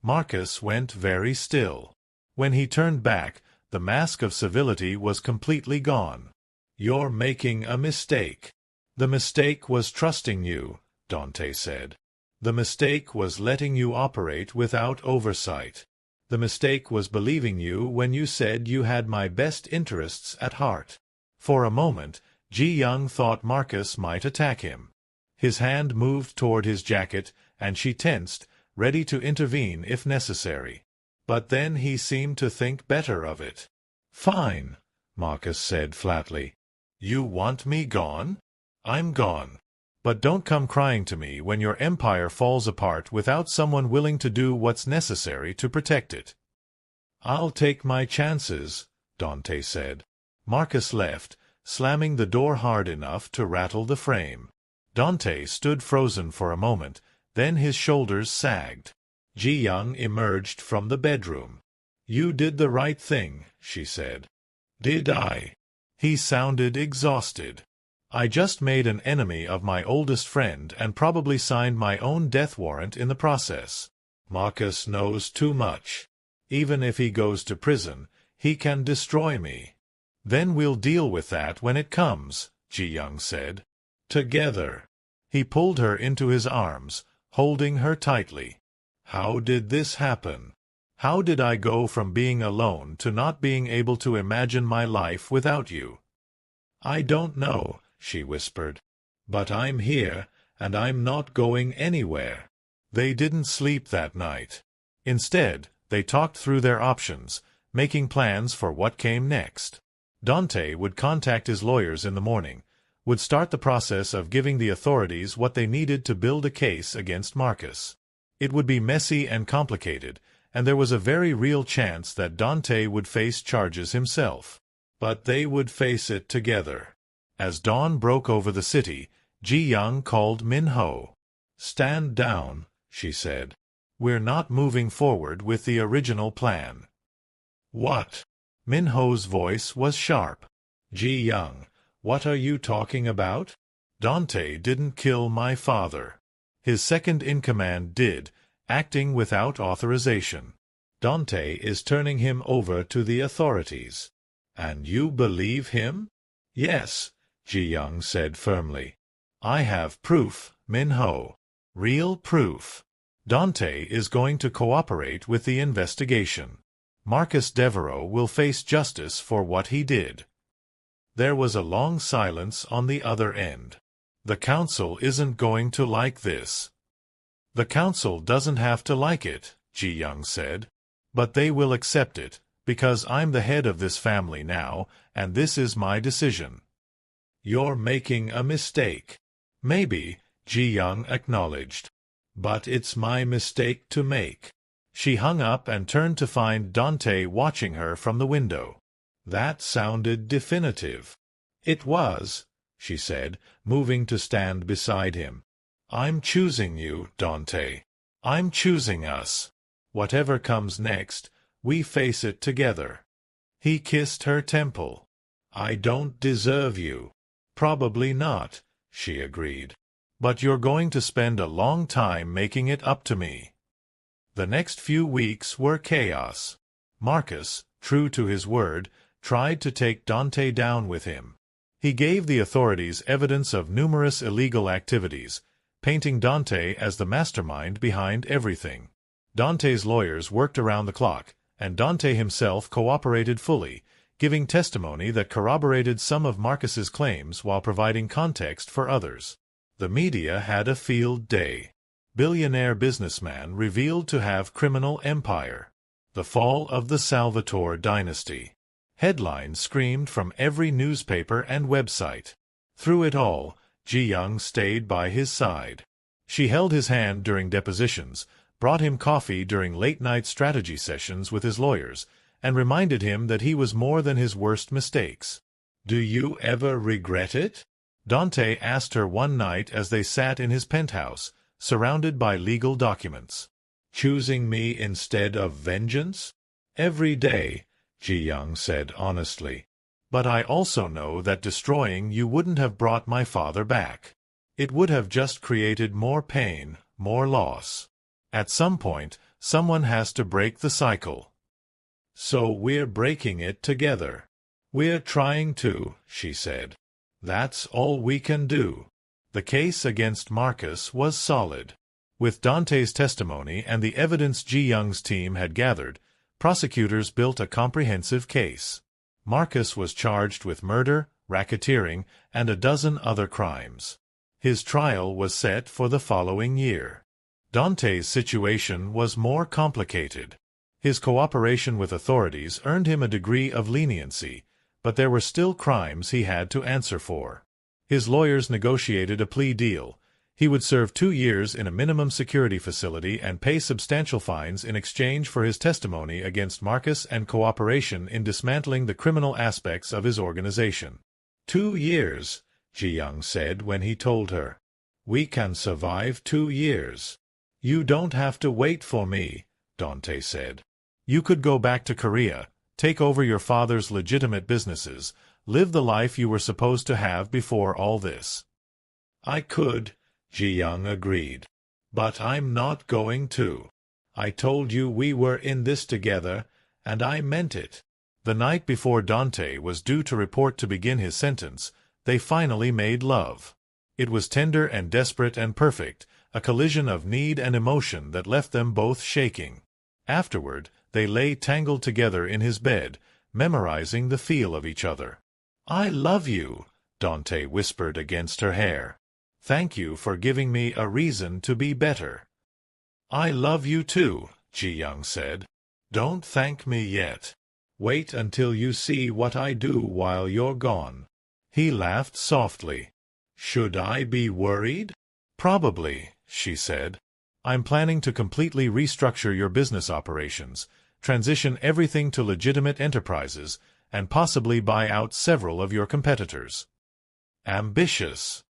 Marcus went very still. When he turned back, the mask of civility was completely gone. "You're making a mistake." "The mistake was trusting you," Dante said. "The mistake was letting you operate without oversight. The mistake was believing you when you said you had my best interests at heart." For a moment, Ji-young thought Marcus might attack him. His hand moved toward his jacket, and she tensed, ready to intervene if necessary. But then he seemed to think better of it. "Fine," Marcus said flatly. "You want me gone? I'm gone. But don't come crying to me when your empire falls apart without someone willing to do what's necessary to protect it." "I'll take my chances," Dante said. Marcus left, slamming the door hard enough to rattle the frame. Dante stood frozen for a moment, then his shoulders sagged. Ji-young emerged from the bedroom. "You did the right thing," she said. "Did I?" He sounded exhausted. "I just made an enemy of my oldest friend and probably signed my own death warrant in the process. Marcus knows too much. Even if he goes to prison, he can destroy me." "Then we'll deal with that when it comes," Ji-young said. "Together." He pulled her into his arms, holding her tightly. "How did this happen? How did I go from being alone to not being able to imagine my life without you?" "I don't know," she whispered. "But I'm here, and I'm not going anywhere." They didn't sleep that night. Instead, they talked through their options, making plans for what came next. Dante would contact his lawyers in the morning, would start the process of giving the authorities what they needed to build a case against Marcus. It would be messy and complicated, and there was a very real chance that Dante would face charges himself. But they would face it together. As dawn broke over the city, Ji-young called Min-ho. "Stand down," she said. "We're not moving forward with the original plan." "What?" Min-ho's voice was sharp. "Ji-young, what are you talking about? Dante didn't kill my father. His second-in-command did, acting without authorization. Dante is turning him over to the authorities." And you believe him? Yes, Ji-young said firmly. I have proof, Min-ho. Real proof. Dante is going to cooperate with the investigation. Marcus Devereaux will face justice for what he did. There was a long silence on the other end. The council isn't going to like this. The council doesn't have to like it, Ji-young said. But they will accept it, because I'm the head of this family now, and this is my decision. You're making a mistake. Maybe, Ji-young acknowledged. But it's my mistake to make. She hung up and turned to find Dante watching her from the window. That sounded definitive. It was, she said, moving to stand beside him. I'm choosing you, Dante. I'm choosing us. Whatever comes next, we face it together. He kissed her temple. I don't deserve you. Probably not, she agreed. But you're going to spend a long time making it up to me. The next few weeks were chaos. Marcus, true to his word, tried to take Dante down with him. He gave the authorities evidence of numerous illegal activities, painting Dante as the mastermind behind everything. Dante's lawyers worked around the clock, and Dante himself cooperated fully, giving testimony that corroborated some of Marcus's claims while providing context for others. The media had a field day. Billionaire businessman revealed to have criminal empire. The fall of the Salvatore dynasty. Headlines screamed from every newspaper and website. Through it all, Ji-young stayed by his side. She held his hand during depositions, brought him coffee during late-night strategy sessions with his lawyers, and reminded him that he was more than his worst mistakes. "Do you ever regret it?" Dante asked her one night as they sat in his penthouse, surrounded by legal documents. "Choosing me instead of vengeance?" "Every day," Ji-young said honestly. "But I also know that destroying you wouldn't have brought my father back. It would have just created more pain, more loss. At some point, someone has to break the cycle. So we're breaking it together." "We're trying to," she said. "That's all we can do." The case against Marcus was solid. With Dante's testimony and the evidence Ji-young's team had gathered, prosecutors built a comprehensive case. Marcus was charged with murder, racketeering, and a dozen other crimes. His trial was set for the following year. Dante's situation was more complicated. His cooperation with authorities earned him a degree of leniency, but there were still crimes he had to answer for. His lawyers negotiated a plea deal. He would serve 2 years in a minimum security facility and pay substantial fines in exchange for his testimony against Marcus and cooperation in dismantling the criminal aspects of his organization. 2 years, Ji-young said when he told her. "We can survive 2 years. You don't have to wait for me," Dante said. "You could go back to Korea, take over your father's legitimate businesses, live the life you were supposed to have before all this." "I could," Ji-young agreed. "But I'm not going to. I told you we were in this together, and I meant it." The night before Dante was due to report to begin his sentence, they finally made love. It was tender and desperate and perfect, a collision of need and emotion that left them both shaking. Afterward, they lay tangled together in his bed, memorizing the feel of each other. "I love you," Dante whispered against her hair. "Thank you for giving me a reason to be better." "I love you too," Ji-young said. "Don't thank me yet. Wait until you see what I do while you're gone." He laughed softly. "Should I be worried?" "Probably," she said. "I'm planning to completely restructure your business operations, transition everything to legitimate enterprises, and possibly buy out several of your competitors." "Ambitious.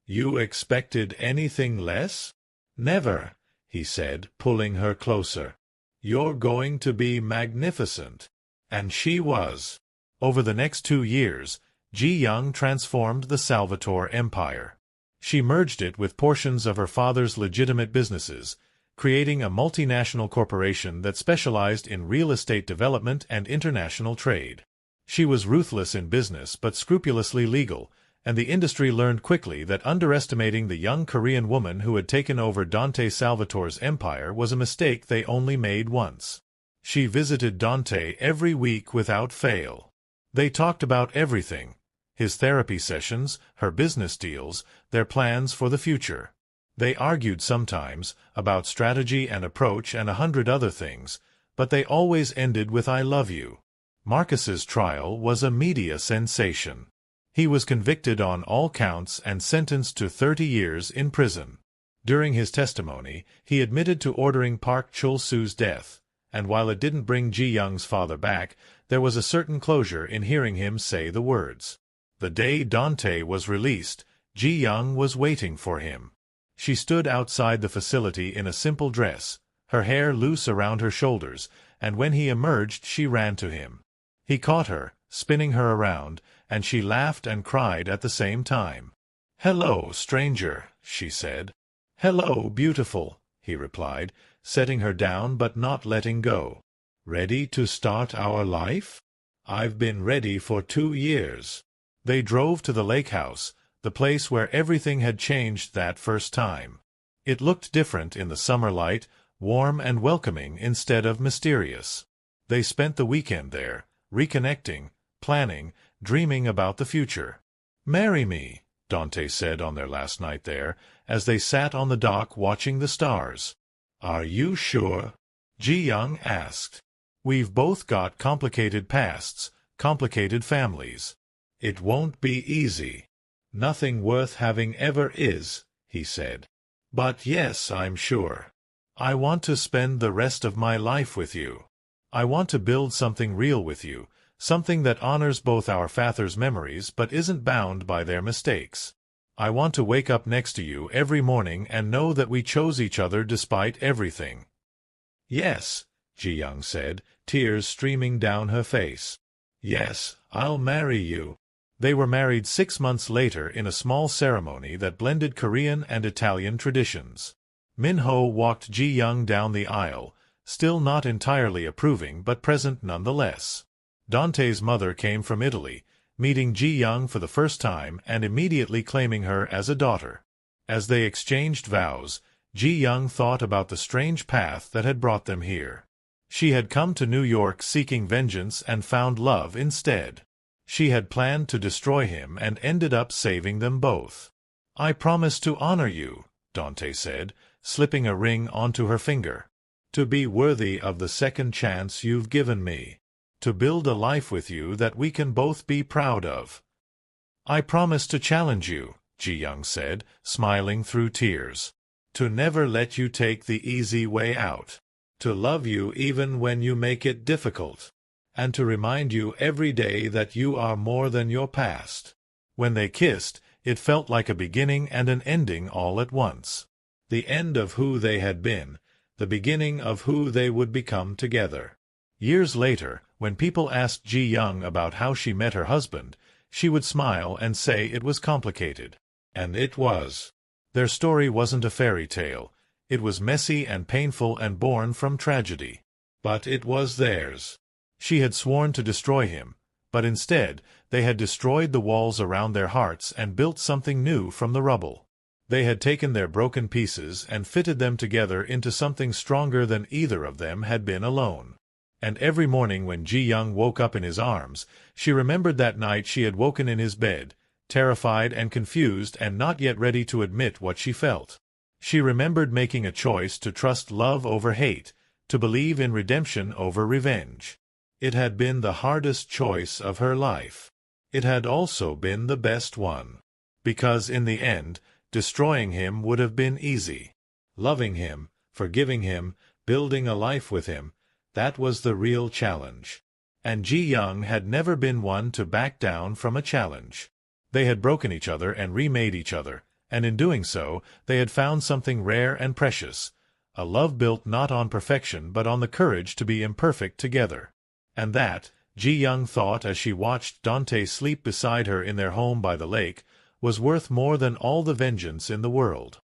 You expected anything less?" "Never," he said, pulling her closer. "You're going to be magnificent." And she was. Over the next 2 years, Ji-young transformed the Salvatore empire. She merged it with portions of her father's legitimate businesses, creating a multinational corporation that specialized in real estate development and international trade. She was ruthless in business but scrupulously legal, and the industry learned quickly that underestimating the young Korean woman who had taken over Dante Salvatore's empire was a mistake they only made once. She visited Dante every week without fail. They talked about everything: his therapy sessions, her business deals, their plans for the future. They argued sometimes about strategy and approach and 100 other things, but they always ended with "I love you." Marcus's trial was a media sensation. He was convicted on all counts and sentenced to 30 years in prison. During his testimony, he admitted to ordering Park Chul-soo's death, and while it didn't bring Ji-young's father back, there was a certain closure in hearing him say the words. The day Dante was released, Ji-young was waiting for him. She stood outside the facility in a simple dress, her hair loose around her shoulders, and when he emerged she ran to him. He caught her, spinning her around, and she laughed and cried at the same time. "Hello, stranger," she said. "Hello, beautiful," he replied, setting her down but not letting go. "Ready to start our life? I've been ready for 2 years." They drove to the lake house, the place where everything had changed that first time. It looked different in the summer light, warm and welcoming instead of mysterious. They spent the weekend there, reconnecting, planning, dreaming about the future. "Marry me," Dante said on their last night there, as they sat on the dock watching the stars. "Are you sure?" Ji-young asked. "We've both got complicated pasts, complicated families. It won't be easy." "Nothing worth having ever is," he said. "But yes, I'm sure. I want to spend the rest of my life with you. I want to build something real with you, something that honors both our father's memories but isn't bound by their mistakes. I want to wake up next to you every morning and know that we chose each other despite everything." "Yes," Ji-young said, tears streaming down her face. "Yes, I'll marry you." They were married 6 months later in a small ceremony that blended Korean and Italian traditions. Min-ho walked Ji-young down the aisle, still not entirely approving but present nonetheless. Dante's mother came from Italy, meeting Ji-young for the first time and immediately claiming her as a daughter. As they exchanged vows, Ji-young thought about the strange path that had brought them here. She had come to New York seeking vengeance and found love instead. She had planned to destroy him and ended up saving them both. "I promise to honor you," Dante said, slipping a ring onto her finger. "To be worthy of the second chance you've given me. To build a life with you that we can both be proud of." "I promise to challenge you," Ji-young said, smiling through tears. "To never let you take the easy way out. To love you even when you make it difficult. And to remind you every day that you are more than your past." When they kissed, it felt like a beginning and an ending all at once. The end of who they had been, the beginning of who they would become together. Years later, when people asked Ji-young about how she met her husband, she would smile and say it was complicated. And it was. Their story wasn't a fairy tale. It was messy and painful and born from tragedy. But it was theirs. She had sworn to destroy him, but instead they had destroyed the walls around their hearts and built something new from the rubble. They had taken their broken pieces and fitted them together into something stronger than either of them had been alone. And every morning when Ji-young woke up in his arms, she remembered that night she had woken in his bed, terrified and confused and not yet ready to admit what she felt. She remembered making a choice to trust love over hate, to believe in redemption over revenge. It had been the hardest choice of her life. It had also been the best one. Because in the end, destroying him would have been easy. Loving him, forgiving him, building a life with him, that was the real challenge. And Ji-young had never been one to back down from a challenge. They had broken each other and remade each other, and in doing so, they had found something rare and precious, a love built not on perfection but on the courage to be imperfect together. And that, Ji-young thought as she watched Dante sleep beside her in their home by the lake, was worth more than all the vengeance in the world.